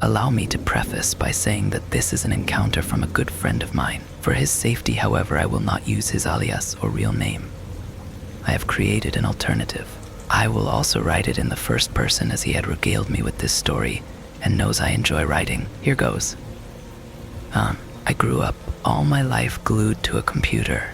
Allow me to preface by saying that this is an encounter from a good friend of mine. For his safety, however, I will not use his alias or real name. I have created an alternative. I will also write it in the first person as he had regaled me with this story and knows I enjoy writing. Here goes. I grew up all my life glued to a computer.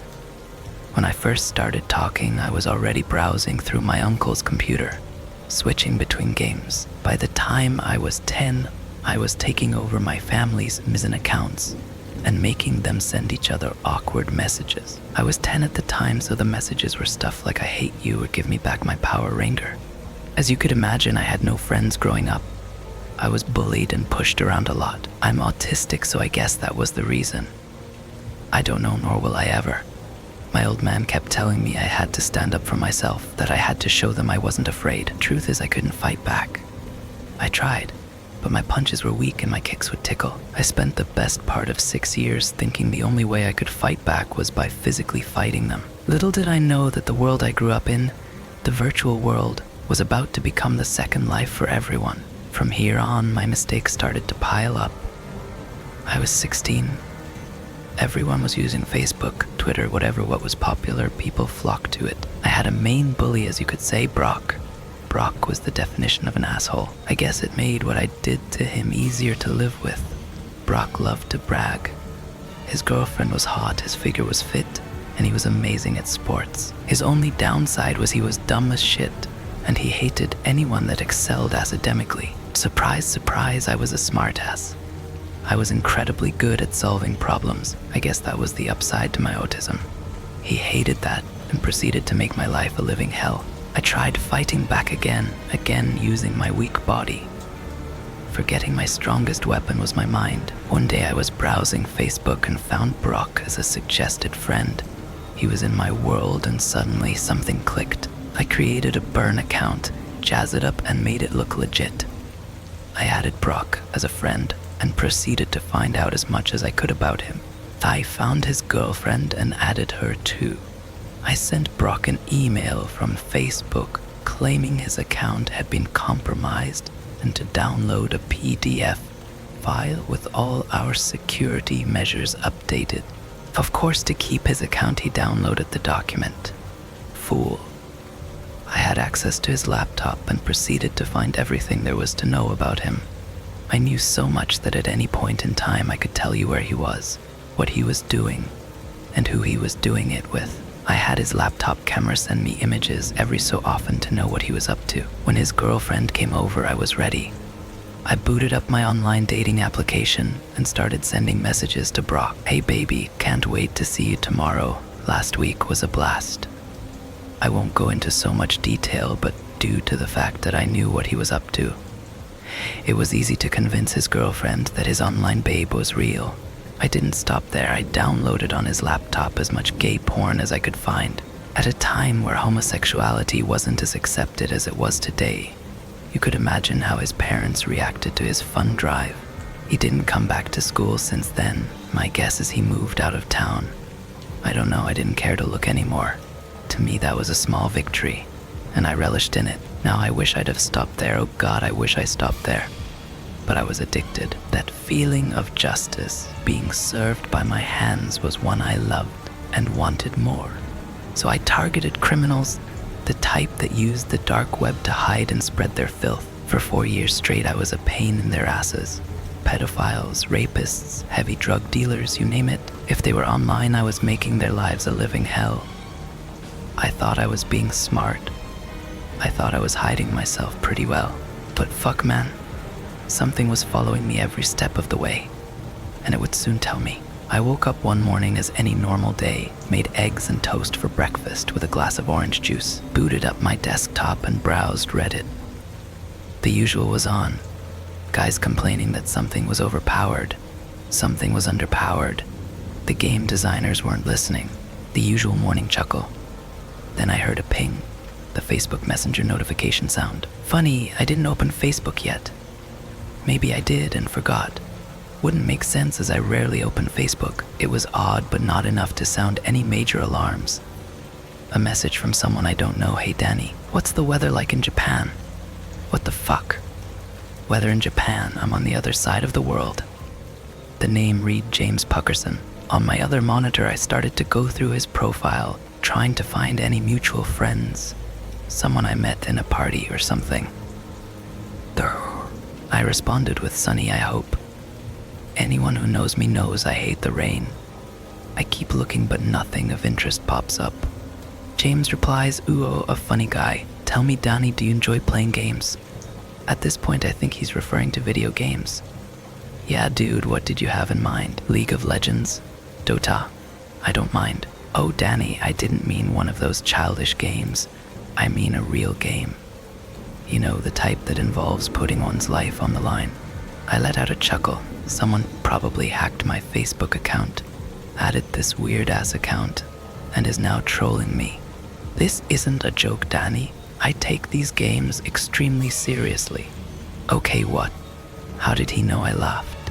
When I first started talking, I was already browsing through my uncle's computer, switching between games. By the time I was 10, I was taking over my family's Mizzen accounts and making them send each other awkward messages. I was 10 at the time, so the messages were stuff like "I hate you" or "Give me back my Power Ranger." As you could imagine, I had no friends growing up. I was bullied and pushed around a lot. I'm autistic, so I guess that was the reason. I don't know, nor will I ever. My old man kept telling me I had to stand up for myself, that I had to show them I wasn't afraid. Truth is, I couldn't fight back. I tried, but my punches were weak and my kicks would tickle. I spent the best part of 6 years thinking the only way I could fight back was by physically fighting them. Little did I know that the world I grew up in, the virtual world, was about to become the second life for everyone. From here on, my mistakes started to pile up. I was 16. Everyone was using Facebook, Twitter, what was popular, people flocked to it. I had a main bully, as you could say, Brock. Brock was the definition of an asshole. I guess it made what I did to him easier to live with. Brock loved to brag. His girlfriend was hot, his figure was fit, and he was amazing at sports. His only downside was he was dumb as shit, and he hated anyone that excelled academically. Surprise, surprise, I was a smartass. I was incredibly good at solving problems. I guess that was the upside to my autism. He hated that and proceeded to make my life a living hell. I tried fighting back again using my weak body. Forgetting my strongest weapon was my mind. One day I was browsing Facebook and found Brock as a suggested friend. He was in my world and suddenly something clicked. I created a burn account, jazzed it up and made it look legit. I added Brock as a friend and proceeded to find out as much as I could about him. I found his girlfriend and added her too. I sent Brock an email from Facebook claiming his account had been compromised and to download a PDF file with all our security measures updated. Of course, to keep his account, he downloaded the document. Fool. I had access to his laptop and proceeded to find everything there was to know about him. I knew so much that at any point in time I could tell you where he was, what he was doing, and who he was doing it with. I had his laptop camera send me images every so often to know what he was up to. When his girlfriend came over, I was ready. I booted up my online dating application and started sending messages to Brock. "Hey baby, can't wait to see you tomorrow. Last week was a blast." I won't go into so much detail, but due to the fact that I knew what he was up to, it was easy to convince his girlfriend that his online babe was real. I didn't stop there. I downloaded on his laptop as much gay porn as I could find. At a time where homosexuality wasn't as accepted as it was today, you could imagine how his parents reacted to his fun drive. He didn't come back to school since then. My guess is he moved out of town. I don't know, I didn't care to look anymore. To me, that was a small victory, and I relished in it. Now I wish I'd have stopped there. Oh God, I wish I stopped there. But I was addicted. That feeling of justice being served by my hands was one I loved and wanted more. So I targeted criminals, the type that used the dark web to hide and spread their filth. For 4 years straight, I was a pain in their asses. Pedophiles, rapists, heavy drug dealers, you name it. If they were online, I was making their lives a living hell. I thought I was being smart. I thought I was hiding myself pretty well. But fuck, man. Something was following me every step of the way, and it would soon tell me. I woke up one morning as any normal day, made eggs and toast for breakfast with a glass of orange juice, booted up my desktop and browsed Reddit. The usual was on. Guys complaining that something was overpowered, something was underpowered. The game designers weren't listening. The usual morning chuckle. Then I heard a ping, the Facebook Messenger notification sound. Funny, I didn't open Facebook yet. Maybe I did and forgot. Wouldn't make sense as I rarely open Facebook. It was odd, but not enough to sound any major alarms. A message from someone I don't know. "Hey Danny, what's the weather like in Japan?" What the fuck? Whether in Japan, I'm on the other side of the world. The name read James Puckerson. On my other monitor, I started to go through his profile, trying to find any mutual friends. Someone I met in a party or something. I responded with sunny I hope. Anyone who knows me knows I hate the rain. I keep looking but nothing of interest pops up. James replies, "Ooh, a funny guy. Tell me, Danny, do you enjoy playing games?" At this point, I think he's referring to video games. Yeah, dude, what did you have in mind? League of Legends? Dota? I don't mind. Oh, Danny, I didn't mean one of those childish games. I mean a real game. You know, the type that involves putting one's life on the line. I let out a chuckle. Someone probably hacked my Facebook account, added this weird-ass account, and is now trolling me. This isn't a joke, Danny. I take these games extremely seriously. Okay, what? How did he know I laughed?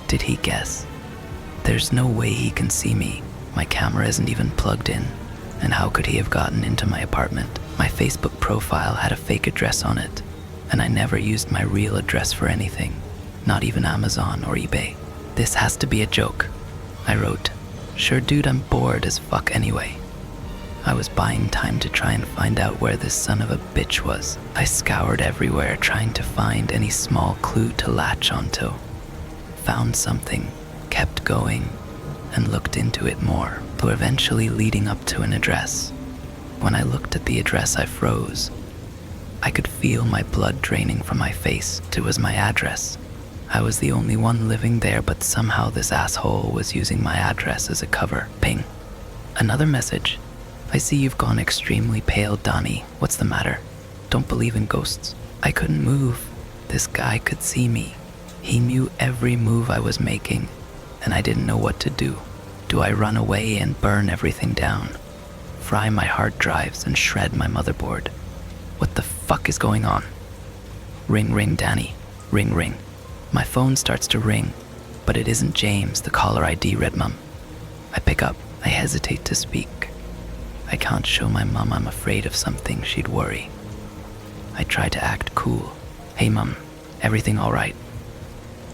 Did he guess? There's no way he can see me. My camera isn't even plugged in. And how could he have gotten into my apartment? My Facebook profile had a fake address on it, and I never used my real address for anything, not even Amazon or eBay. This has to be a joke. I wrote, "Sure, dude, I'm bored as fuck anyway." I was buying time to try and find out where this son of a bitch was. I scoured everywhere trying to find any small clue to latch onto. Found something, kept going, and looked into it more, though eventually leading up to an address. When I looked at the address, I froze. I could feel my blood draining from my face. It was my address. I was the only one living there, but somehow this asshole was using my address as a cover. Ping. Another message. "I see you've gone extremely pale, Donnie. What's the matter? Don't believe in ghosts." I couldn't move. This guy could see me. He knew every move I was making, and I didn't know what to do. Do I run away and burn everything down? Fry my hard drives and shred my motherboard? What the fuck is going on? Ring, ring, Danny. Ring, ring. My phone starts to ring, but it isn't James, the caller ID read Mum. I pick up. I hesitate to speak. I can't show my mum I'm afraid of something, she'd worry. I try to act cool. "Hey Mum, everything all right?"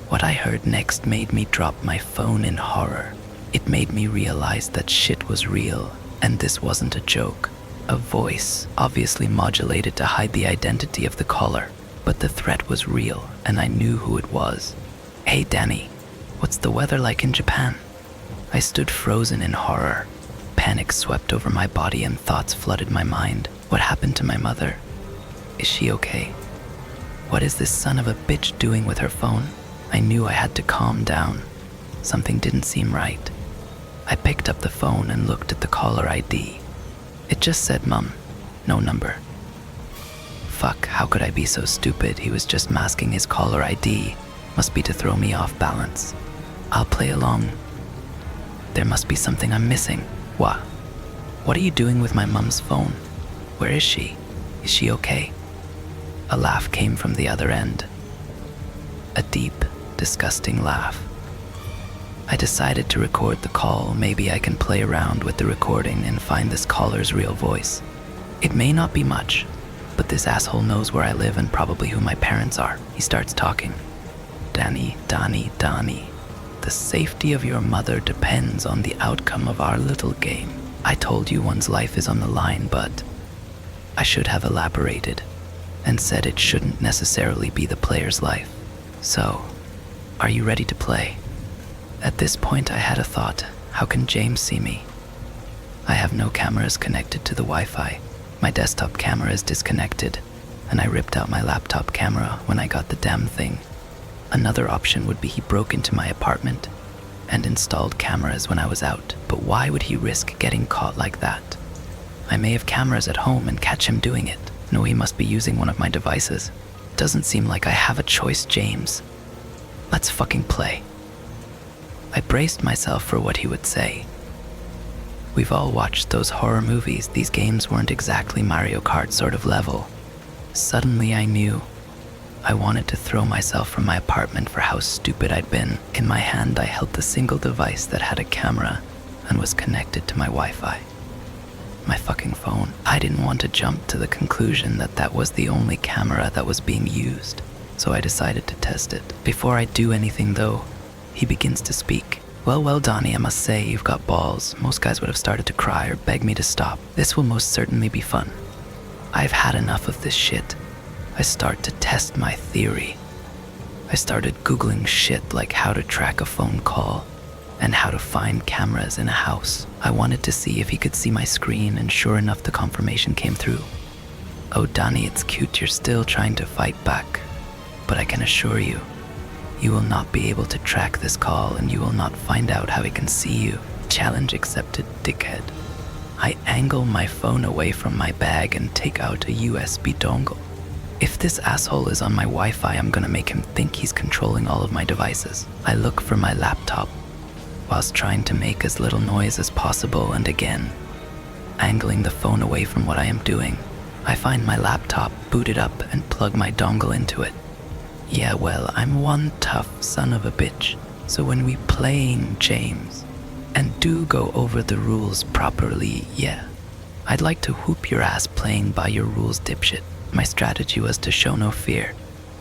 What I heard next made me drop my phone in horror. It made me realize that shit was real, and this wasn't a joke. A voice, obviously modulated to hide the identity of the caller, but the threat was real, and I knew who it was. "Hey Danny, what's the weather like in Japan?" I stood frozen in horror. Panic swept over my body and thoughts flooded my mind. What happened to my mother? Is she okay? What is this son of a bitch doing with her phone? I knew I had to calm down. Something didn't seem right. I picked up the phone and looked at the caller ID. It just said Mum, no number. Fuck, how could I be so stupid? He was just masking his caller ID. Must be to throw me off balance. I'll play along. There must be something I'm missing. What are you doing with my mum's phone? Where is she? Is she okay? A laugh came from the other end. A deep, disgusting laugh. I decided to record the call. Maybe I can play around with the recording and find this caller's real voice. It may not be much, but this asshole knows where I live and probably who my parents are. He starts talking. "Danny, Donnie, Donnie. The safety of your mother depends on the outcome of our little game. I told you one's life is on the line, but I should have elaborated and said it shouldn't necessarily be the player's life. So, are you ready to play?" At this point, I had a thought. How can James see me? I have no cameras connected to the Wi-Fi. My desktop camera is disconnected, and I ripped out my laptop camera when I got the damn thing. Another option would be he broke into my apartment and installed cameras when I was out. But why would he risk getting caught like that? I may have cameras at home and catch him doing it. No, he must be using one of my devices. Doesn't seem like I have a choice, James. Let's fucking play. I braced myself for what he would say. We've all watched those horror movies. These games weren't exactly Mario Kart sort of level. Suddenly I knew. I wanted to throw myself from my apartment for how stupid I'd been. In my hand, I held the single device that had a camera and was connected to my Wi-Fi. My fucking phone. I didn't want to jump to the conclusion that that was the only camera that was being used. so I decided to test it. Before I do anything though, he begins to speak. Well, Donnie, I must say you've got balls. Most guys would have started to cry or beg me to stop. This will most certainly be fun. I've had enough of this shit. I start to test my theory. I started Googling shit like how to track a phone call and how to find cameras in a house. I wanted to see if he could see my screen, and sure enough, the confirmation came through. Oh, Donnie, it's cute you're still trying to fight back, but I can assure you, you will not be able to track this call and you will not find out how he can see you. Challenge accepted, dickhead. I angle my phone away from my bag and take out a USB dongle. If this asshole is on my Wi-Fi, I'm gonna make him think he's controlling all of my devices. I look for my laptop, whilst trying to make as little noise as possible, and again, angling the phone away from what I am doing. I find my laptop, boot it up, and plug my dongle into it. Yeah, well, I'm one tough son of a bitch, so when we playing James, and do go over the rules properly, yeah, I'd like to whoop your ass playing by your rules, dipshit. My strategy was to show no fear.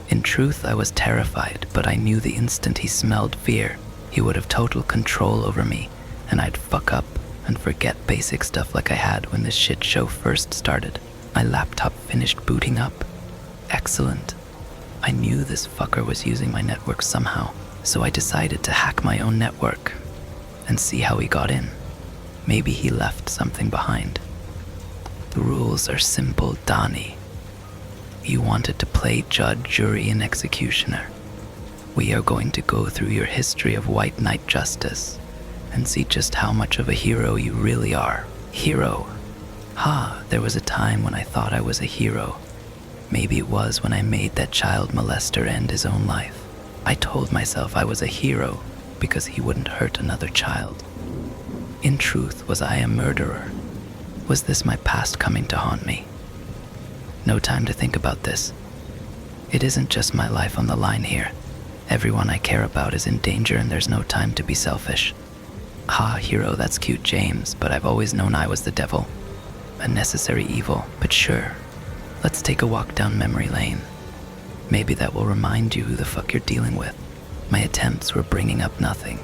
In truth, I was terrified, but I knew the instant he smelled fear, he would have total control over me, and I'd fuck up and forget basic stuff like I had when this shit show first started. My laptop finished booting up. Excellent. I knew this fucker was using my network somehow, so I decided to hack my own network and see how he got in. Maybe he left something behind. The rules are simple, Donnie. You wanted to play judge, jury, and executioner. We are going to go through your history of white knight justice and see just how much of a hero you really are. Hero. There was a time when I thought I was a hero. Maybe it was when I made that child molester end his own life. I told myself I was a hero because he wouldn't hurt another child. In truth, was I a murderer? Was this my past coming to haunt me? No time to think about this. It isn't just my life on the line here. Everyone I care about is in danger and there's no time to be selfish. Hero, that's cute, James, but I've always known I was the devil. A necessary evil, but sure. Let's take a walk down memory lane. Maybe that will remind you who the fuck you're dealing with. My attempts were bringing up nothing.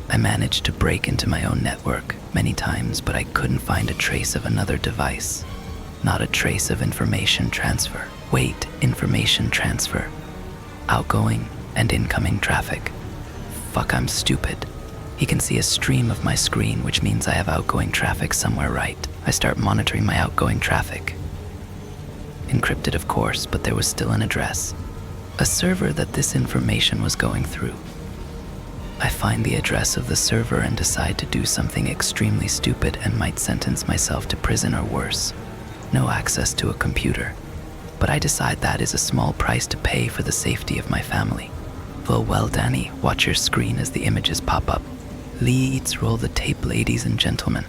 I managed to break into my own network many times, but I couldn't find a trace of another device. Not a trace of information transfer. Wait, information transfer. Outgoing and incoming traffic. Fuck, I'm stupid. He can see a stream of my screen, which means I have outgoing traffic somewhere, right? I start monitoring my outgoing traffic. Encrypted, of course, but there was still an address. A server that this information was going through. I find the address of the server and decide to do something extremely stupid and might sentence myself to prison or worse. No access to a computer. But I decide that is a small price to pay for the safety of my family. Well, Danny, watch your screen as the images pop up. Leads, roll the tape, ladies and gentlemen.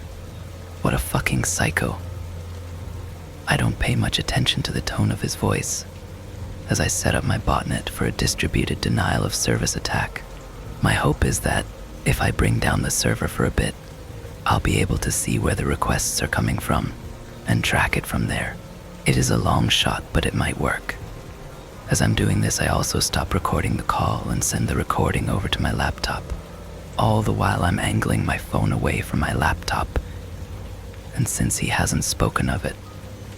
What a fucking psycho. I don't pay much attention to the tone of his voice as I set up my botnet for a distributed denial of service attack. My hope is that if I bring down the server for a bit, I'll be able to see where the requests are coming from and track it from there. It is a long shot, but it might work. As I'm doing this, I also stop recording the call and send the recording over to my laptop. All the while I'm angling my phone away from my laptop. And since he hasn't spoken of it,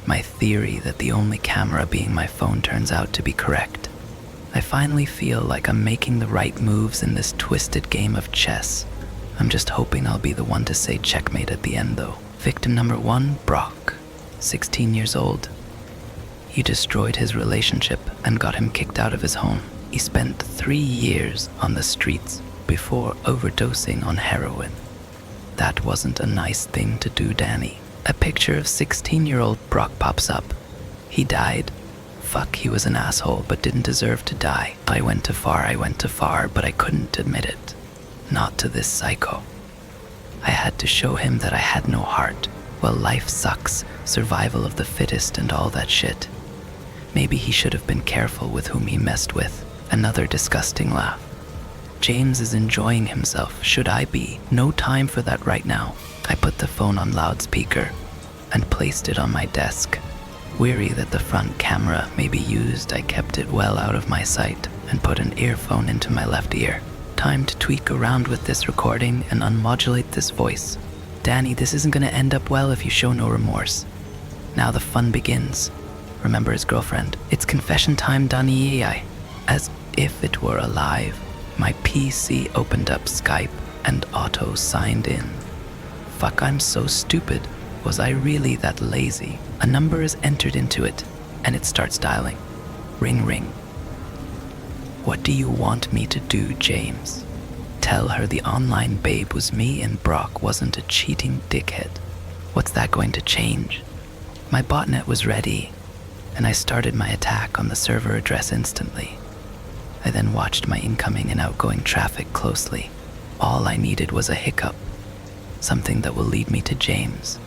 my theory that the only camera being my phone turns out to be correct. I finally feel like I'm making the right moves in this twisted game of chess. I'm just hoping I'll be the one to say checkmate at the end though. Victim number 1, Brock, 16 years old. You destroyed his relationship and got him kicked out of his home. He spent 3 years on the streets before overdosing on heroin. That wasn't a nice thing to do, Danny. A picture of 16-year-old Brock pops up. He died. Fuck, he was an asshole, but didn't deserve to die. I went too far, but I couldn't admit it. Not to this psycho. I had to show him that I had no heart. Well, life sucks, survival of the fittest and all that shit. Maybe he should have been careful with whom he messed with. Another disgusting laugh. James is enjoying himself. Should I be? No time for that right now. I put the phone on loudspeaker and placed it on my desk. Weary that the front camera may be used, I kept it well out of my sight and put an earphone into my left ear. Time to tweak around with this recording and unmodulate this voice. Danny, this isn't gonna end up well if you show no remorse. Now the fun begins. Remember his girlfriend. It's confession time, Danny. As if it were alive, my PC opened up Skype and auto signed in. Fuck, I'm so stupid. Was I really that lazy? A number is entered into it, and it starts dialing. Ring, ring. What do you want me to do, James? Tell her the online babe was me and Brock wasn't a cheating dickhead. What's that going to change? My botnet was ready, and I started my attack on the server address instantly. I then watched my incoming and outgoing traffic closely. All I needed was a hiccup, something that will lead me to James.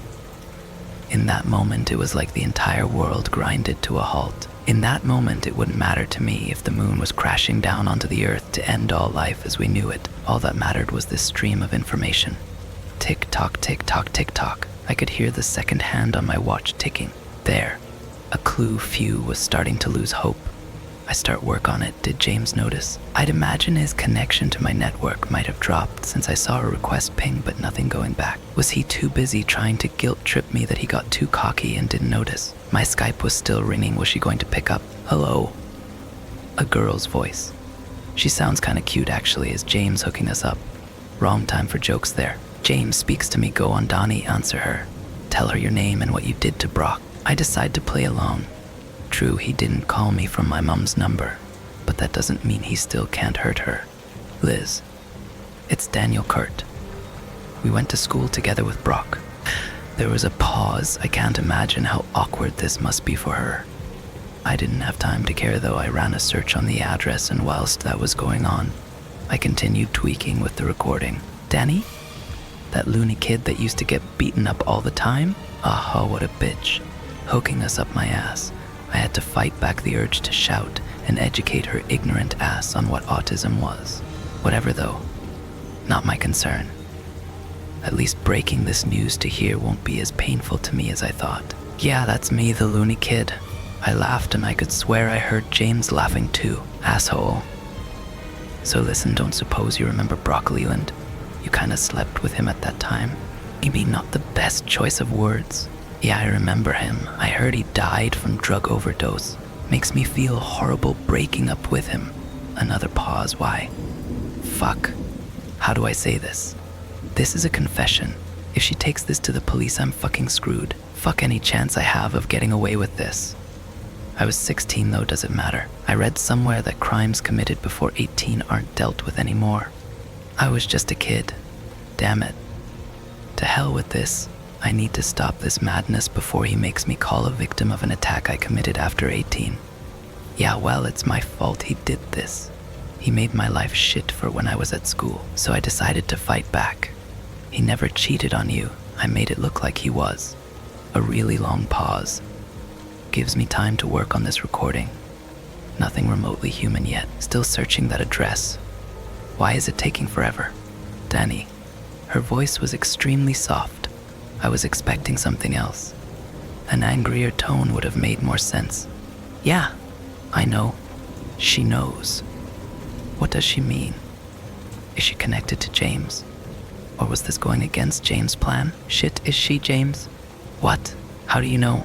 In that moment, it was like the entire world grinded to a halt. In that moment, it wouldn't matter to me if the moon was crashing down onto the earth to end all life as we knew it. All that mattered was this stream of information. Tick-tock, tick-tock, tick-tock. I could hear the second hand on my watch ticking. There, a clue few was starting to lose hope. I start work on it. Did James notice? I'd imagine his connection to my network might have dropped since I saw a request ping but nothing going back. Was he too busy trying to guilt trip me that he got too cocky and didn't notice? My Skype was still ringing. Was she going to pick up? Hello? A girl's voice. She sounds kinda cute actually. Is James hooking us up? Wrong time for jokes there. James speaks to me. Go on, Donnie, answer her. Tell her your name and what you did to Brock. I decide to play along. True, he didn't call me from my mom's number, but that doesn't mean he still can't hurt her. Liz. It's Daniel Kurt. We went to school together with Brock. There was a pause. I can't imagine how awkward this must be for her. I didn't have time to care though. I ran a search on the address, and whilst that was going on, I continued tweaking with the recording. Danny? That loony kid that used to get beaten up all the time? Aha, what a bitch. Hooking us up my ass. I had to fight back the urge to shout and educate her ignorant ass on what autism was. Whatever though, not my concern. At least breaking this news to hear won't be as painful to me as I thought. Yeah, that's me, the loony kid. I laughed and I could swear I heard James laughing too. Asshole. So listen, don't suppose you remember Brock Leland. You kinda slept with him at that time. Maybe not the best choice of words. Yeah, I remember him. I heard he died from drug overdose. Makes me feel horrible breaking up with him. Another pause. Why? Fuck. How do I say this? This is a confession. If she takes this to the police, I'm fucking screwed. Fuck any chance I have of getting away with this. I was 16 though, does it matter? I read somewhere that crimes committed before 18 aren't dealt with anymore. I was just a kid. Damn it. To hell with this. I need to stop this madness before he makes me call a victim of an attack I committed after 18. Yeah, well, it's my fault he did this. He made my life shit for when I was at school, so I decided to fight back. He never cheated on you. I made it look like he was. A really long pause. Gives me time to work on this recording. Nothing remotely human yet. Still searching that address. Why is it taking forever? Danny. Her voice was extremely soft. I was expecting something else. An angrier tone would have made more sense. Yeah, I know. She knows. What does she mean? Is she connected to James? Or was this going against James' plan? Shit, is she James? What? How do you know?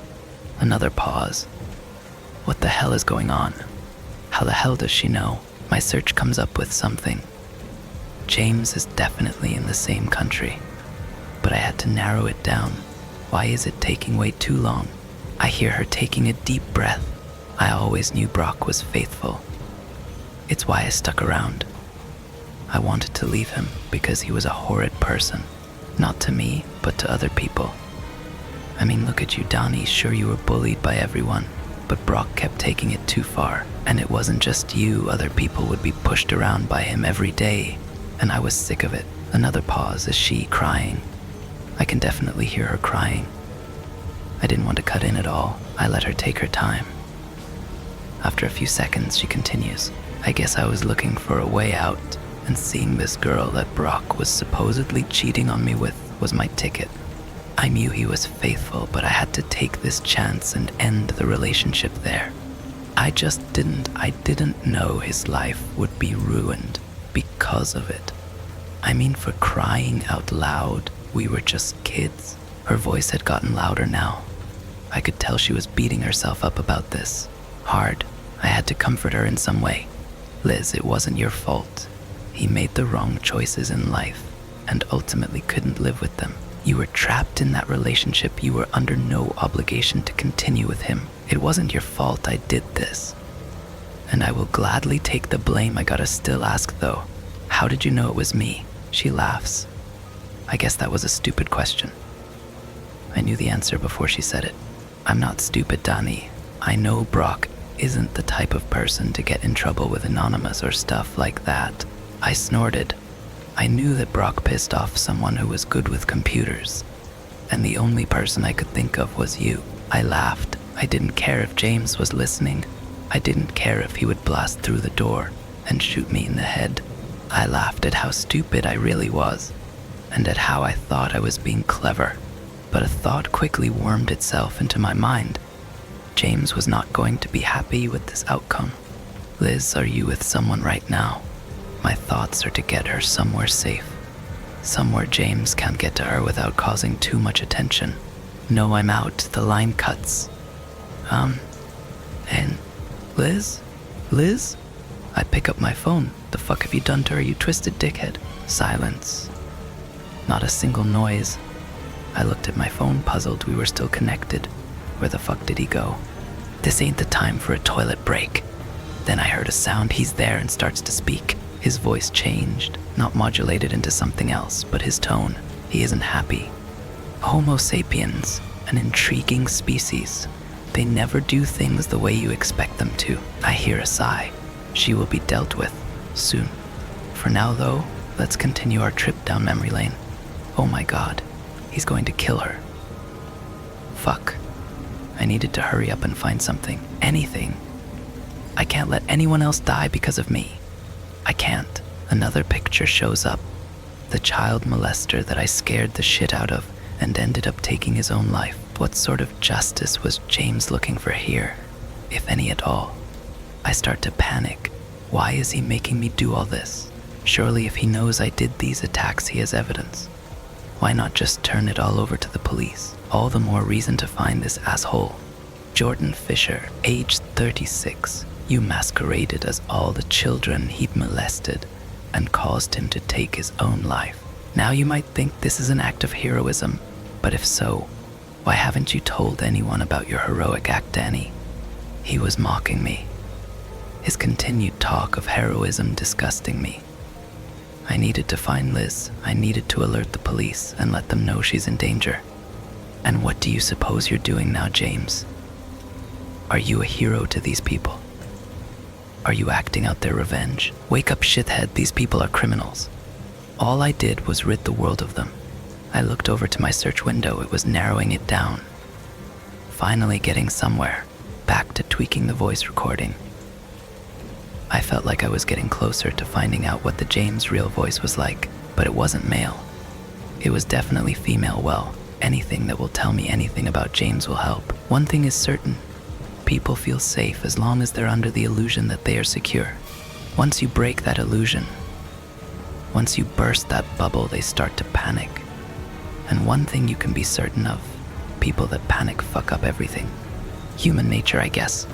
Another pause. What the hell is going on? How the hell does she know? My search comes up with something. James is definitely in the same country. But I had to narrow it down. Why is it taking way too long? I hear her taking a deep breath. I always knew Brock was faithful. It's why I stuck around. I wanted to leave him because he was a horrid person. Not to me, but to other people. I mean, look at you, Donnie. Sure, you were bullied by everyone, but Brock kept taking it too far. And it wasn't just you. Other people would be pushed around by him every day. And I was sick of it. Another pause. Is she crying? I can definitely hear her crying. I didn't want to cut in at all. I let her take her time. After a few seconds, she continues. I guess I was looking for a way out, and seeing this girl that Brock was supposedly cheating on me with was my ticket. I knew he was faithful, but I had to take this chance and end the relationship there. I didn't know his life would be ruined because of it. I mean, for crying out loud, we were just kids. Her voice had gotten louder now. I could tell she was beating herself up about this. Hard. I had to comfort her in some way. Liz, it wasn't your fault. He made the wrong choices in life and ultimately couldn't live with them. You were trapped in that relationship. You were under no obligation to continue with him. It wasn't your fault I did this. And I will gladly take the blame. I gotta still ask though, how did you know it was me? She laughs. I guess that was a stupid question. I knew the answer before she said it. I'm not stupid, Danny. I know Brock isn't the type of person to get in trouble with Anonymous or stuff like that. I snorted. I knew that Brock pissed off someone who was good with computers, and the only person I could think of was you. I laughed. I didn't care if James was listening. I didn't care if he would blast through the door and shoot me in the head. I laughed at how stupid I really was, and at how I thought I was being clever. But a thought quickly wormed itself into my mind. James was not going to be happy with this outcome. Liz, are you with someone right now? My thoughts are to get her somewhere safe. Somewhere James can't get to her without causing too much attention. No, I'm out. The line cuts. And Liz? Liz? I pick up my phone. The fuck have you done to her, you twisted dickhead? Silence. Not a single noise. I looked at my phone, puzzled. We were still connected. Where the fuck did he go? This ain't the time for a toilet break. Then I heard a sound. He's there and starts to speak. His voice changed, not modulated into something else, but his tone. He isn't happy. Homo sapiens, an intriguing species. They never do things the way you expect them to. I hear a sigh. She will be dealt with soon. For now, though, let's continue our trip down memory lane. Oh my God, he's going to kill her. Fuck. I needed to hurry up and find something. Anything. I can't let anyone else die because of me. I can't. Another picture shows up. The child molester that I scared the shit out of and ended up taking his own life. What sort of justice was James looking for here, if any at all? I start to panic. Why is he making me do all this? Surely if he knows I did these attacks, he has evidence. Why not just turn it all over to the police? All the more reason to find this asshole. Jordan Fisher, age 36. You masqueraded as all the children he'd molested and caused him to take his own life. Now you might think this is an act of heroism, but if so, why haven't you told anyone about your heroic act, Danny? He was mocking me. His continued talk of heroism disgusting me. I needed to find Liz. I needed to alert the police and let them know she's in danger. And what do you suppose you're doing now, James? Are you a hero to these people? Are you acting out their revenge? Wake up, shithead. These people are criminals. All I did was rid the world of them. I looked over to my search window. It was narrowing it down. Finally getting somewhere. Back to tweaking the voice recording. I felt like I was getting closer to finding out what the James real voice was like, but it wasn't male. It was definitely female. Well, anything that will tell me anything about James will help. One thing is certain. People feel safe as long as they're under the illusion that they are secure. Once you break that illusion, once you burst that bubble, they start to panic. And one thing you can be certain of, people that panic fuck up everything. Human nature, I guess.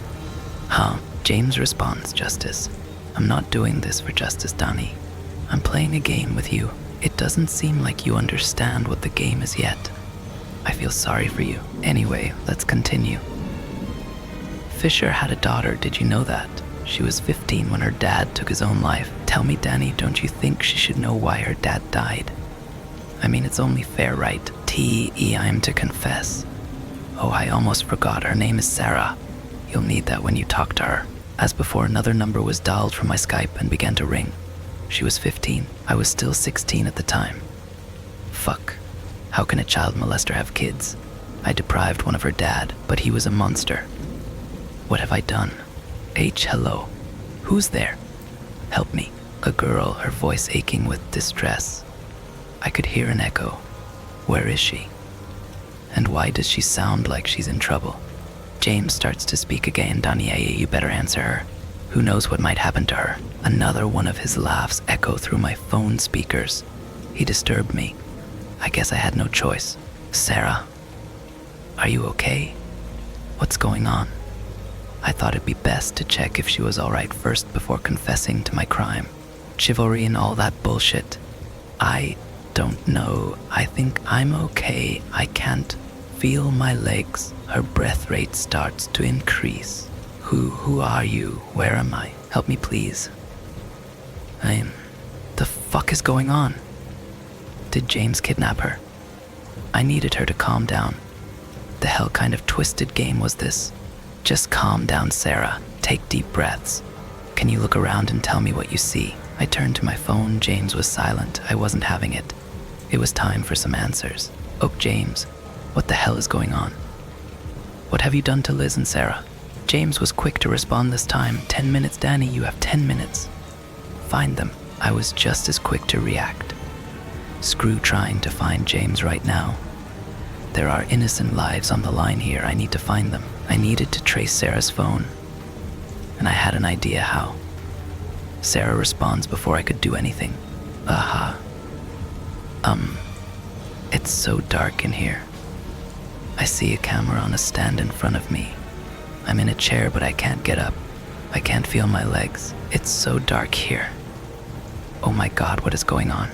James responds, Justice. I'm not doing this for justice, Danny. I'm playing a game with you. It doesn't seem like you understand what the game is yet. I feel sorry for you. Anyway, let's continue. Fisher had a daughter, did you know that? She was 15 when her dad took his own life. Tell me, Danny, don't you think she should know why her dad died? I mean, it's only fair, right? I am to confess. Oh, I almost forgot. Her name is Sarah. You'll need that when you talk to her. As before, another number was dialed from my Skype and began to ring. She was 15. I was still 16 at the time. Fuck. How can a child molester have kids? I deprived one of her dad, but he was a monster. What have I done? Hello. Who's there? Help me. A girl, her voice aching with distress. I could hear an echo. Where is she? And why does she sound like she's in trouble? James starts to speak again. Danielle, you better answer her. Who knows what might happen to her? Another one of his laughs echo through my phone speakers. He disturbed me. I guess I had no choice. Sarah, are you okay? What's going on? I thought it'd be best to check if she was alright first before confessing to my crime. Chivalry and all that bullshit. I don't know. I think I'm okay. I can't feel my legs. Her breath rate starts to increase. Who are you? Where am I? Help me, please. The fuck is going on? Did James kidnap her? I needed her to calm down. The hell kind of twisted game was this? Just calm down, Sarah. Take deep breaths. Can you look around and tell me what you see? I turned to my phone. James was silent. I wasn't having it. It was time for some answers. Oh, James, what the hell is going on? What have you done to Liz and Sarah? James was quick to respond this time. 10 minutes, Danny, you have 10 minutes. Find them. I was just as quick to react. Screw trying to find James right now. There are innocent lives on the line here. I need to find them. I needed to trace Sarah's phone, and I had an idea how. Sarah responds before I could do anything. Aha. It's so dark in here. I see a camera on a stand in front of me. I'm in a chair, but I can't get up. I can't feel my legs. It's so dark here. Oh my God, what is going on?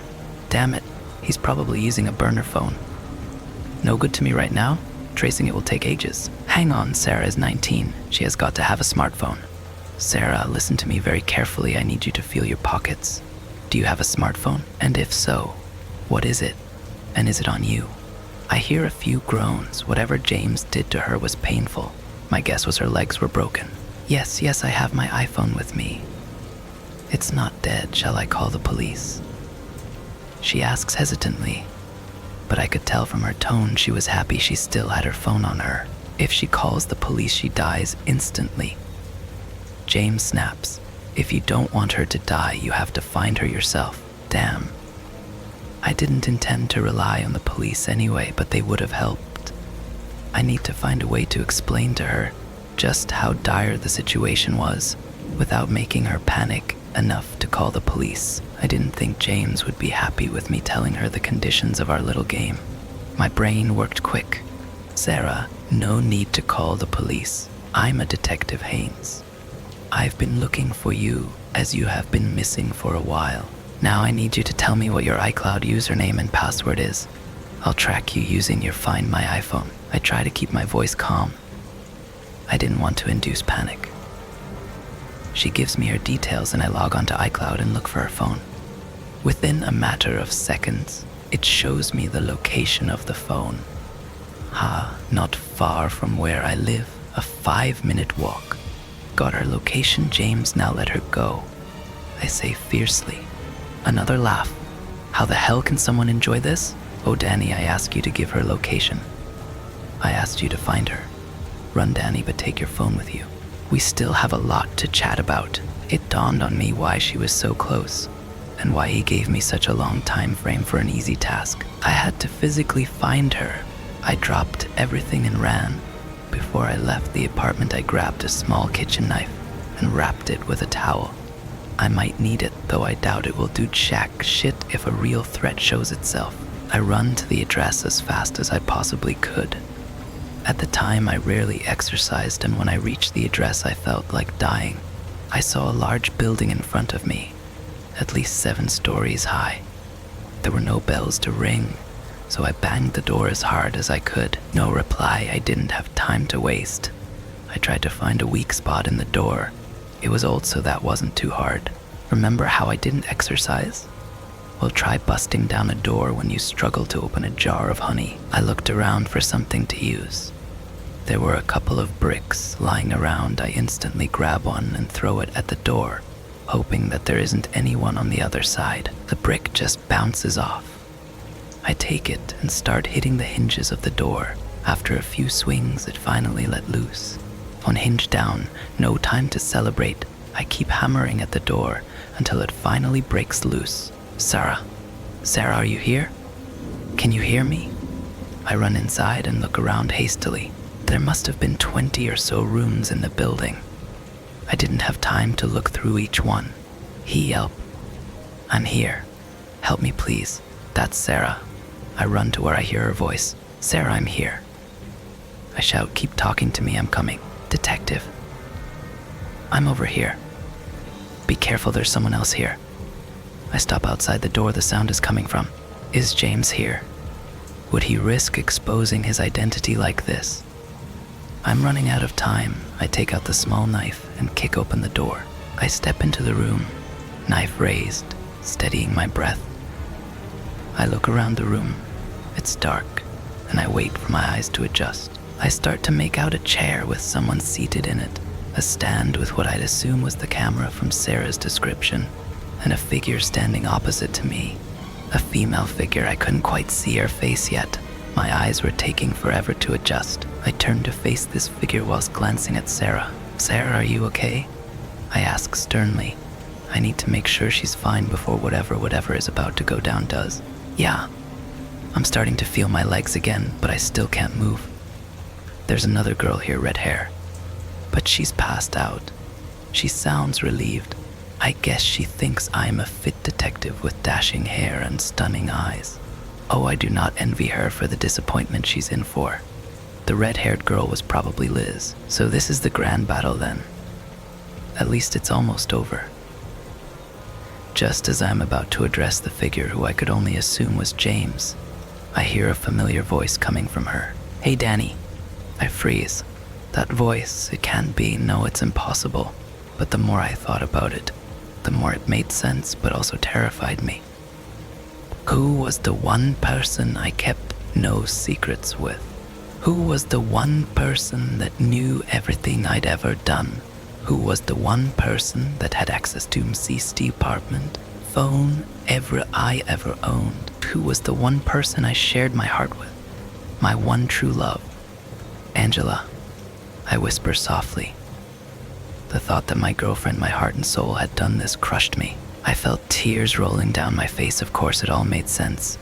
Damn it, he's probably using a burner phone. No good to me right now? Tracing it will take ages. Hang on, Sarah is 19. She has got to have a smartphone. Sarah, listen to me very carefully. I need you to feel your pockets. Do you have a smartphone? And if so, what is it? And is it on you? I hear a few groans. Whatever James did to her was painful. My guess was her legs were broken. Yes, I have my iPhone with me. It's not dead. Shall I call the police? She asks hesitantly, but I could tell from her tone she was happy she still had her phone on her. If she calls the police, she dies instantly. James snaps. If you don't want her to die, you have to find her yourself. Damn. I didn't intend to rely on the police anyway, but they would have helped. I need to find a way to explain to her just how dire the situation was without making her panic enough to call the police. I didn't think James would be happy with me telling her the conditions of our little game. My brain worked quick. Sarah, no need to call the police. I'm a Detective Haynes. I've been looking for you as you have been missing for a while. Now I need you to tell me what your iCloud username and password is. I'll track you using your Find My iPhone. I try to keep my voice calm. I didn't want to induce panic. She gives me her details and I log onto iCloud and look for her phone. Within a matter of seconds, it shows me the location of the phone. Not far from where I live, a 5-minute walk. Got her location, James, now let her go. I say fiercely. Another laugh. How the hell can someone enjoy this? Oh, Danny, I ask you to give her location. I asked you to find her. Run, Danny, but take your phone with you. We still have a lot to chat about. It dawned on me why she was so close, and why he gave me such a long time frame for an easy task. I had to physically find her. I dropped everything and ran. Before I left the apartment, I grabbed a small kitchen knife and wrapped it with a towel. I might need it, though I doubt it will do jack shit if a real threat shows itself. I run to the address as fast as I possibly could. At the time, I rarely exercised, and when I reached the address, I felt like dying. I saw a large building in front of me, at least 7 stories high. There were no bells to ring, so I banged the door as hard as I could. No reply. I didn't have time to waste. I tried to find a weak spot in the door. It was old, so that wasn't too hard. Remember how I didn't exercise? Well, try busting down a door when you struggle to open a jar of honey. I looked around for something to use. There were a couple of bricks lying around. I instantly grab one and throw it at the door, hoping that there isn't anyone on the other side. The brick just bounces off. I take it and start hitting the hinges of the door. After a few swings, it finally let loose. On hinge down, no time to celebrate. I keep hammering at the door until it finally breaks loose. Sarah, are you here? Can you hear me? I run inside and look around hastily. There must have been 20 or so rooms in the building. I didn't have time to look through each one. He yelped, "I'm here. Help me, please." That's Sarah. I run to where I hear her voice. "Sarah, I'm here." I shout, "Keep talking to me, I'm coming." "Detective." "I'm over here." "Be careful, there's someone else here." I stop outside the door the sound is coming from. Is James here? Would he risk exposing his identity like this? I'm running out of time. I take out the small knife and kick open the door. I step into the room, knife raised, steadying my breath. I look around the room. It's dark, and I wait for my eyes to adjust. I start to make out a chair with someone seated in it, a stand with what I'd assume was the camera from Sarah's description, and a figure standing opposite to me. A female figure. I couldn't quite see her face yet. My eyes were taking forever to adjust. I turned to face this figure whilst glancing at Sarah. "Sarah, are you okay?" I ask sternly. I need to make sure she's fine before whatever is about to go down does. "Yeah." I'm starting to feel my legs again, but I still can't move. There's another girl here, red hair, but she's passed out. She sounds relieved. I guess she thinks I'm a fit detective with dashing hair and stunning eyes. Oh, I do not envy her for the disappointment she's in for. The red-haired girl was probably Liz, so this is the grand battle then. At least it's almost over. Just as I'm about to address the figure who I could only assume was James, I hear a familiar voice coming from her. "Hey, Danny." I freeze. That voice, it can't be, no, it's impossible. But the more I thought about it, the more it made sense, but also terrified me. Who was the one person I kept no secrets with? Who was the one person that knew everything I'd ever done? Who was the one person that had access to MC's department, phone, I ever owned? Who was the one person I shared my heart with? My one true love? "Angela," I whisper softly. The thought that my girlfriend, my heart and soul, had done this crushed me. I felt tears rolling down my face. Of course, it all made sense.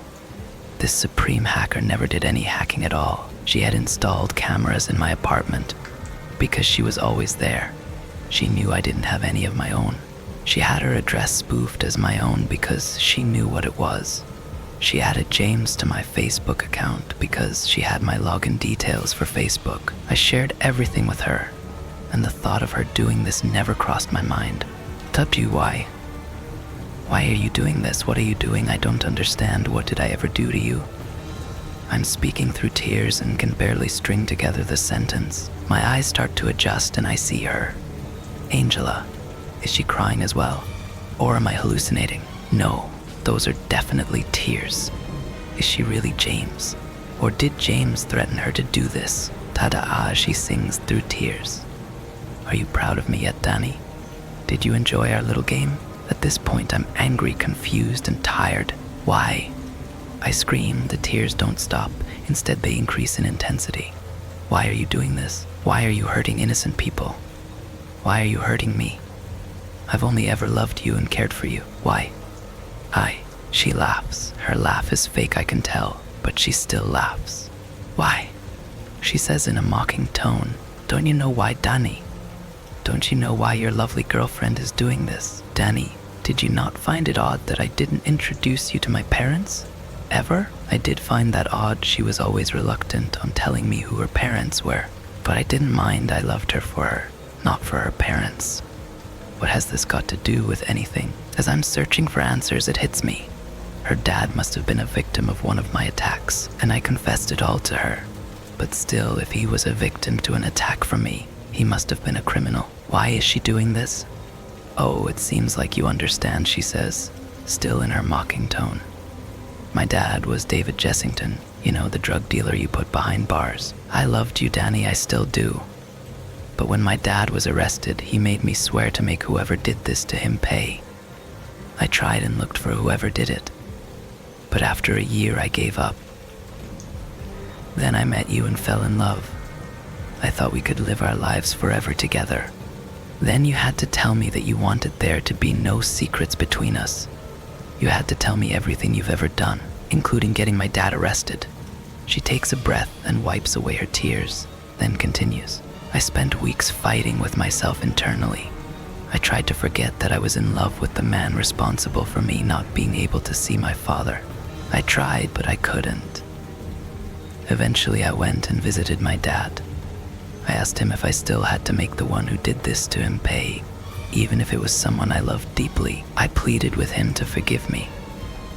This supreme hacker never did any hacking at all. She had installed cameras in my apartment because she was always there. She knew I didn't have any of my own. She had her address spoofed as my own because she knew what it was. She added James to my Facebook account because she had my login details for Facebook. I shared everything with her, and the thought of her doing this never crossed my mind. Tubbed you, why? Why are you doing this? What are you doing? I don't understand. What did I ever do to you? I'm speaking through tears and can barely string together the sentence. My eyes start to adjust and I see her. Angela. Is she crying as well? Or am I hallucinating? No, those are definitely tears. Is she really James? Or did James threaten her to do this? Ta-da, she sings through tears. Are you proud of me yet, Danny? Did you enjoy our little game? At this point, I'm angry, confused, and tired. Why? I scream. The tears don't stop. Instead, they increase in intensity. Why are you doing this? Why are you hurting innocent people? Why are you hurting me? I've only ever loved you and cared for you. Why? She laughs. Her laugh is fake, I can tell, but she still laughs. Why? She says in a mocking tone, don't you know why, Danny? Don't you know why your lovely girlfriend is doing this? Danny, did you not find it odd that I didn't introduce you to my parents? Ever? I did find that odd. She was always reluctant on telling me who her parents were, but I didn't mind. I loved her for her, not for her parents. What has this got to do with anything? As I'm searching for answers, it hits me. Her dad must have been a victim of one of my attacks, and I confessed it all to her. But still, if he was a victim to an attack from me, he must have been a criminal. Why is she doing this? Oh, it seems like you understand, she says, still in her mocking tone. My dad was David Jessington, you know, the drug dealer you put behind bars. I loved you, Danny, I still do. But when my dad was arrested, he made me swear to make whoever did this to him pay. I tried and looked for whoever did it, but after a year I gave up. Then I met you and fell in love. I thought we could live our lives forever together. Then you had to tell me that you wanted there to be no secrets between us. You had to tell me everything you've ever done, including getting my dad arrested. She takes a breath and wipes away her tears, then continues. I spent weeks fighting with myself internally. I tried to forget that I was in love with the man responsible for me not being able to see my father. I tried, but I couldn't. Eventually, I went and visited my dad. I asked him if I still had to make the one who did this to him pay, even if it was someone I loved deeply. I pleaded with him to forgive me,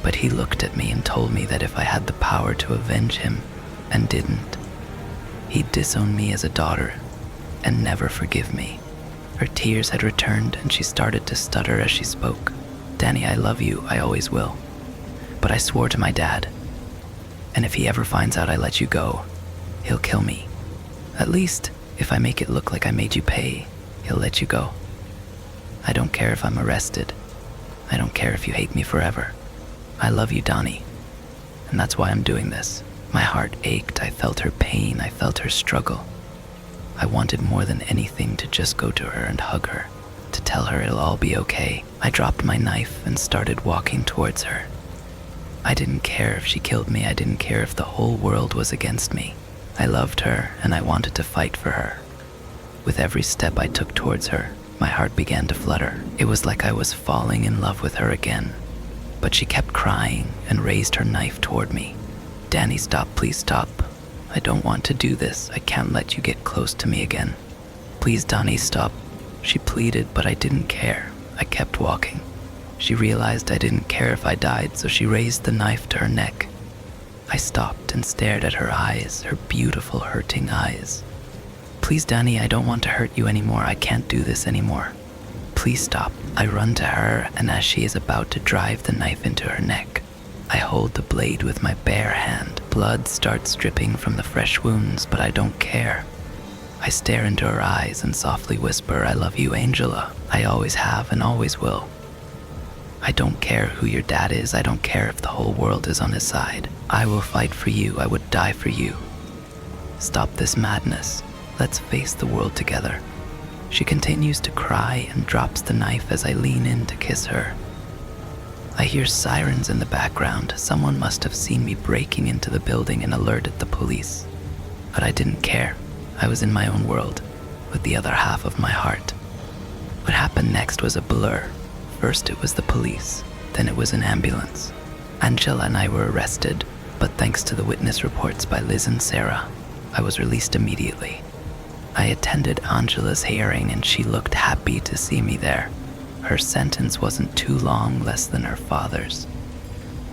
but he looked at me and told me that if I had the power to avenge him and didn't, he'd disown me as a daughter and never forgive me. Her tears had returned and she started to stutter as she spoke. Danny, I love you, I always will. But I swore to my dad, and if he ever finds out I let you go, he'll kill me. At least, if I make it look like I made you pay, he'll let you go. I don't care if I'm arrested. I don't care if you hate me forever. I love you, Donnie, and that's why I'm doing this. My heart ached, I felt her pain, I felt her struggle. I wanted more than anything to just go to her and hug her, to tell her it'll all be okay. I dropped my knife and started walking towards her. I didn't care if she killed me, I didn't care if the whole world was against me. I loved her and I wanted to fight for her. With every step I took towards her, my heart began to flutter. It was like I was falling in love with her again. But she kept crying and raised her knife toward me. Danny, stop, please stop. I don't want to do this. I can't let you get close to me again. Please, Donnie, stop. She pleaded, but I didn't care. I kept walking. She realized I didn't care if I died, so she raised the knife to her neck. I stopped and stared at her eyes, her beautiful, hurting eyes. Please, Danny, I don't want to hurt you anymore. I can't do this anymore. Please stop. I run to her, and as she is about to drive the knife into her neck, I hold the blade with my bare hand. Blood starts dripping from the fresh wounds, but I don't care. I stare into her eyes and softly whisper, I love you, Angela. I always have and always will. I don't care who your dad is. I don't care if the whole world is on his side. I will fight for you. I would die for you. Stop this madness. Let's face the world together. She continues to cry and drops the knife as I lean in to kiss her. I hear sirens in the background. Someone must have seen me breaking into the building and alerted the police. But I didn't care. I was in my own world, with the other half of my heart. What happened next was a blur. First it was the police, then it was an ambulance. Angela and I were arrested, but thanks to the witness reports by Liz and Sarah, I was released immediately. I attended Angela's hearing and she looked happy to see me there. Her sentence wasn't too long, less than her father's.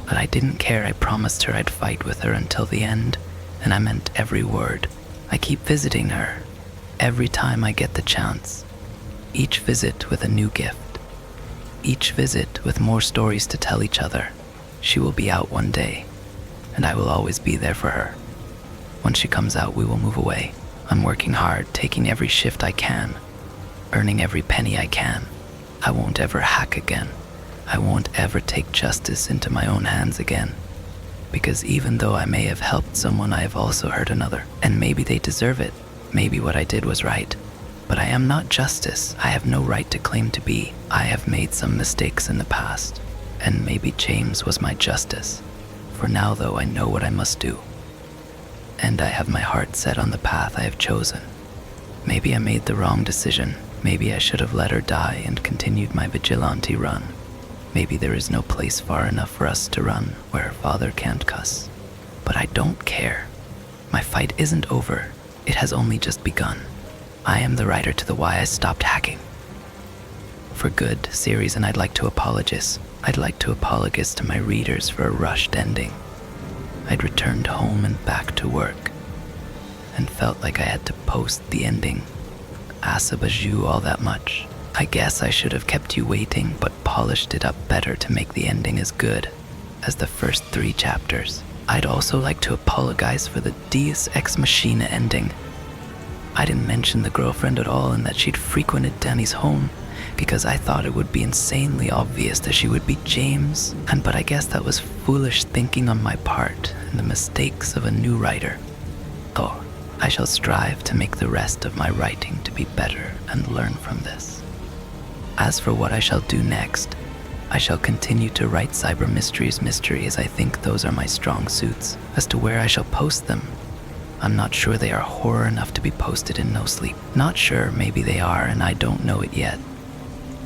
But I didn't care. I promised her I'd fight with her until the end, and I meant every word. I keep visiting her, every time I get the chance. Each visit with a new gift. Each visit with more stories to tell each other. She will be out one day, and I will always be there for her. Once she comes out, we will move away. I'm working hard, taking every shift I can, earning every penny I can. I won't ever hack again. I won't ever take justice into my own hands again. Because even though I may have helped someone, I have also hurt another. And maybe they deserve it. Maybe what I did was right. But I am not justice. I have no right to claim to be. I have made some mistakes in the past. And maybe James was my justice. For now, though, I know what I must do. And I have my heart set on the path I have chosen. Maybe I made the wrong decision. Maybe I should have let her die and continued my vigilante run. Maybe there is no place far enough for us to run where her father can't cuss. But I don't care. My fight isn't over. It has only just begun. I am the writer to the why I stopped hacking. For good series, and I'd like to apologize. I'd like to apologize to my readers for a rushed ending. I'd returned home and back to work, and felt like I had to post the ending. Asabaju all that much. I guess I should have kept you waiting, but polished it up better to make the ending as good as the first 3 chapters. I'd also like to apologize for the Deus Ex Machina ending. I didn't mention the girlfriend at all and that she'd frequented Danny's home because I thought it would be insanely obvious that she would be James. But I guess that was foolish thinking on my part and the mistakes of a new writer. Oh, I shall strive to make the rest of my writing to be better and learn from this. As for what I shall do next, I shall continue to write cyber mystery as I think those are my strong suits. As to where I shall post them, I'm not sure they are horror enough to be posted in no sleep. Not sure, maybe they are and I don't know it yet.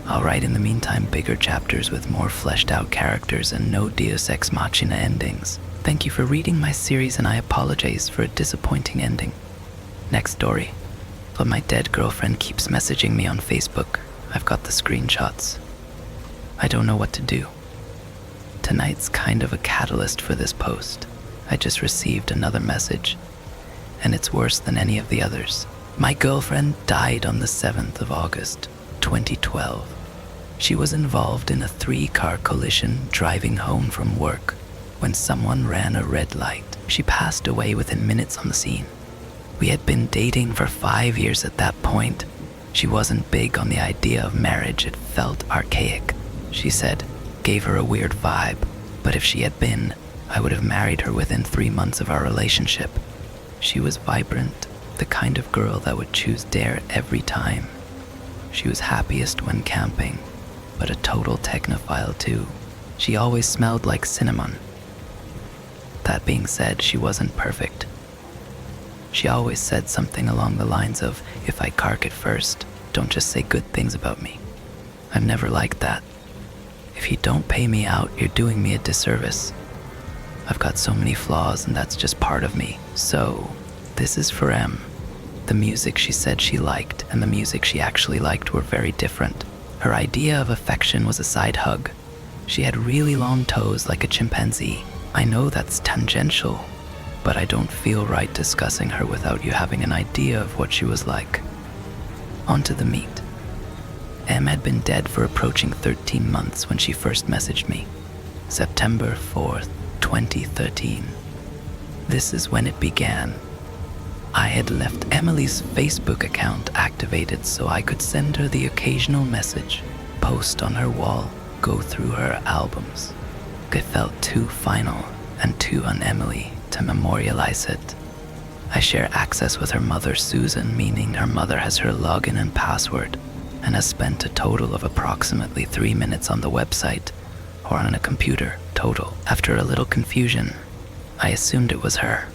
I'll write in the meantime bigger chapters with more fleshed out characters and no Deus Ex Machina endings. Thank you for reading my series and I apologize for a disappointing ending. Next story. But my dead girlfriend keeps messaging me on Facebook. I've got the screenshots. I don't know what to do. Tonight's kind of a catalyst for this post. I just received another message, and it's worse than any of the others. My girlfriend died on the 7th of August, 2012. She was involved in a 3-car collision driving home from work when someone ran a red light. She passed away within minutes on the scene. We had been dating for 5 years at that point. She wasn't big on the idea of marriage, it felt archaic. She said, gave her a weird vibe, but if she had been, I would have married her within 3 months of our relationship. She was vibrant, the kind of girl that would choose dare every time. She was happiest when camping, but a total technophile too. She always smelled like cinnamon. That being said, she wasn't perfect. She always said something along the lines of, if I cark it first, don't just say good things about me. I've never liked that. If you don't pay me out, you're doing me a disservice. I've got so many flaws and that's just part of me. So, this is for M. The music she said she liked and the music she actually liked were very different. Her idea of affection was a side hug. She had really long toes like a chimpanzee. I know that's tangential, but I don't feel right discussing her without you having an idea of what she was like. On to the meat. M had been dead for approaching 13 months when she first messaged me. September 4th, 2013. This is when it began. I had left Emily's Facebook account activated so I could send her the occasional message, post on her wall, go through her albums. It felt too final and too un-Emily to memorialize it. I share access with her mother Susan, meaning her mother has her login and password, and has spent a total of approximately 3 minutes on the website, or on a computer, total. After a little confusion, I assumed it was her.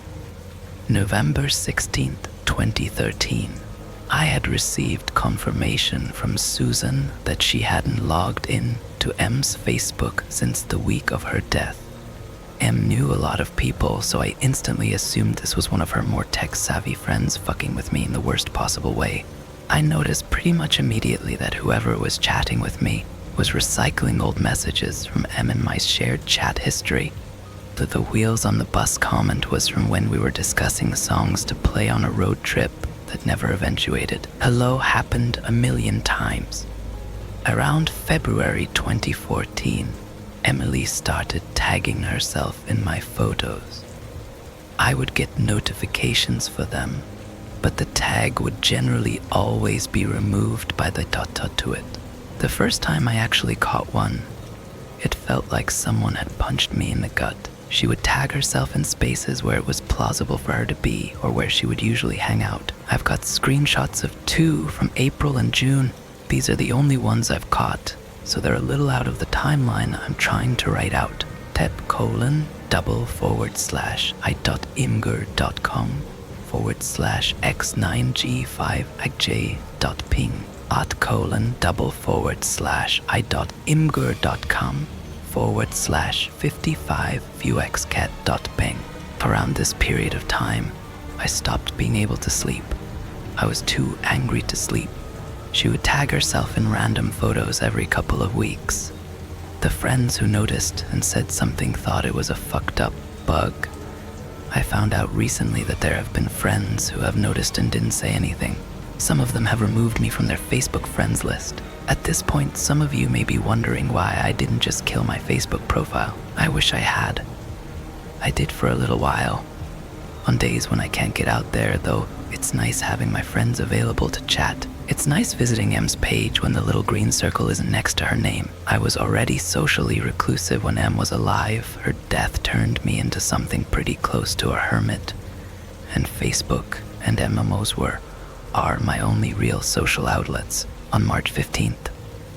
November 16th, 2013. I had received confirmation from Susan that she hadn't logged in to M's Facebook since the week of her death. M knew a lot of people, so I instantly assumed this was one of her more tech-savvy friends fucking with me in the worst possible way. I noticed pretty much immediately that whoever was chatting with me was recycling old messages from M and my shared chat history. The wheels on the bus comment was from when we were discussing songs to play on a road trip that never eventuated. Hello happened a million times. Around February 2014, Emily started tagging herself in my photos. I would get notifications for them, but the tag would generally always be removed by the ... to it. The first time I actually caught one, it felt like someone had punched me in the gut. She would tag herself in spaces where it was plausible for her to be or where she would usually hang out. I've got screenshots of 2 from April and June. These are the only ones I've caught, so they're a little out of the timeline I'm trying to write out. tet:/i.imgur.com/x9g5aj.ping @:/i.imgur.com/55vuxcat.ping. Around this period of time, I stopped being able to sleep. I was too angry to sleep. She would tag herself in random photos every couple of weeks. The friends who noticed and said something thought it was a fucked up bug. I found out recently that there have been friends who have noticed and didn't say anything. Some of them have removed me from their Facebook friends list. At this point, some of you may be wondering why I didn't just kill my Facebook profile. I wish I had. I did for a little while. On days when I can't get out there, though, it's nice having my friends available to chat. It's nice visiting M's page when the little green circle isn't next to her name. I was already socially reclusive when M was alive. Her death turned me into something pretty close to a hermit. And Facebook and MMOs are my only real social outlets. On March 15th,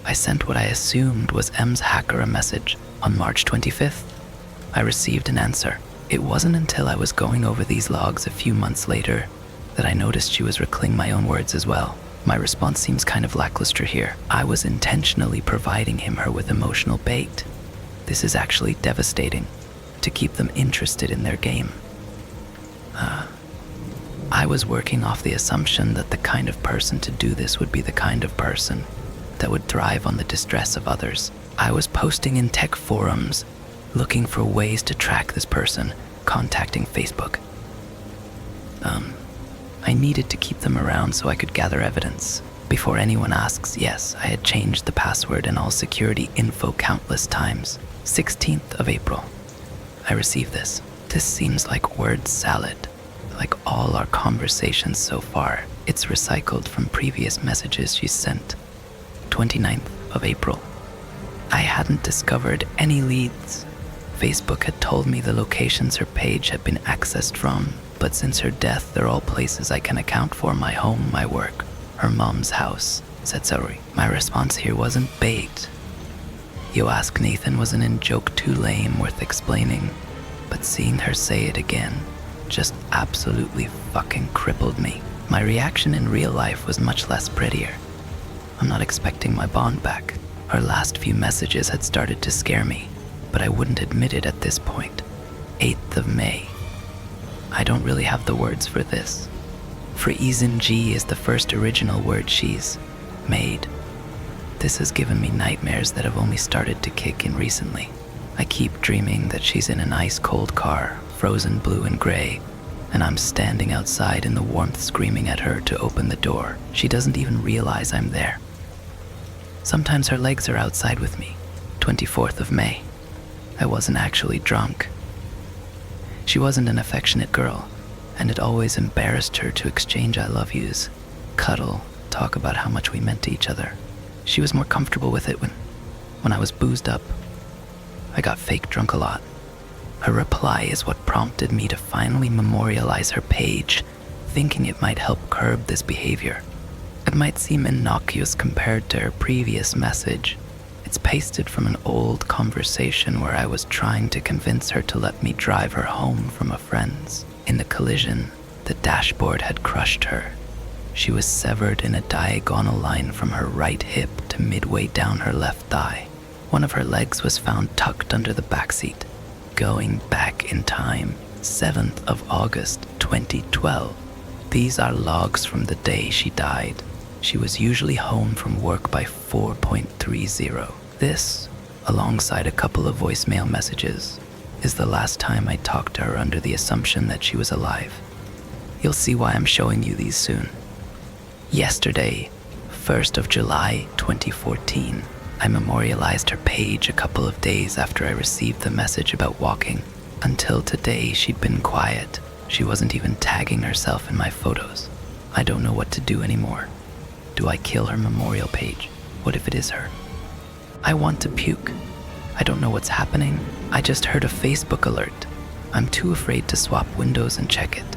I sent what I assumed was M's hacker a message. On March 25th, I received an answer. It wasn't until I was going over these logs a few months later that I noticed she was recalling my own words as well. My response seems kind of lackluster here. I was intentionally providing her with emotional bait. This is actually devastating, to keep them interested in their game. I was working off the assumption that the kind of person to do this would be the kind of person that would thrive on the distress of others. I was posting in tech forums, looking for ways to track this person, contacting Facebook. I needed to keep them around so I could gather evidence. Before anyone asks, yes, I had changed the password and all security info countless times. 16th of April, I received this. This seems like word salad, like all our conversations so far. It's recycled from previous messages she sent. 29th of April. I hadn't discovered any leads. Facebook had told me the locations her page had been accessed from, but since her death, they're all places I can account for: my home, my work, her mom's house, etc. My response here wasn't bait. You ask Nathan wasn't in joke too lame, worth explaining, but seeing her say it again just absolutely fucking crippled me. My reaction in real life was much less prettier. I'm not expecting my bond back. Her last few messages had started to scare me, but I wouldn't admit it at this point. 8th of May. I don't really have the words for this. Friesen G is the first original word she's made. This has given me nightmares that have only started to kick in recently. I keep dreaming that she's in an ice-cold car, frozen blue and gray, and I'm standing outside in the warmth screaming at her to open the door. She doesn't even realize I'm there. Sometimes her legs are outside with me. 24th of May. I wasn't actually drunk. She wasn't an affectionate girl, and it always embarrassed her to exchange I love yous, cuddle, talk about how much we meant to each other. She was more comfortable with it when I was boozed up. I got fake drunk a lot. Her reply is what prompted me to finally memorialize her page, thinking it might help curb this behavior. It might seem innocuous compared to her previous message. It's pasted from an old conversation where I was trying to convince her to let me drive her home from a friend's. In the collision, the dashboard had crushed her. She was severed in a diagonal line from her right hip to midway down her left thigh. One of her legs was found tucked under the backseat. Going back in time, 7th of August, 2012. These are logs from the day she died. She was usually home from work by 4:30. This, alongside a couple of voicemail messages, is the last time I talked to her under the assumption that she was alive. You'll see why I'm showing you these soon. Yesterday, 1st of July, 2014, I memorialized her page a couple of days after I received the message about walking. Until today, she'd been quiet. She wasn't even tagging herself in my photos. I don't know what to do anymore. Do I kill her memorial page? What if it is her? I want to puke. I don't know what's happening. I just heard a Facebook alert. I'm too afraid to swap windows and check it.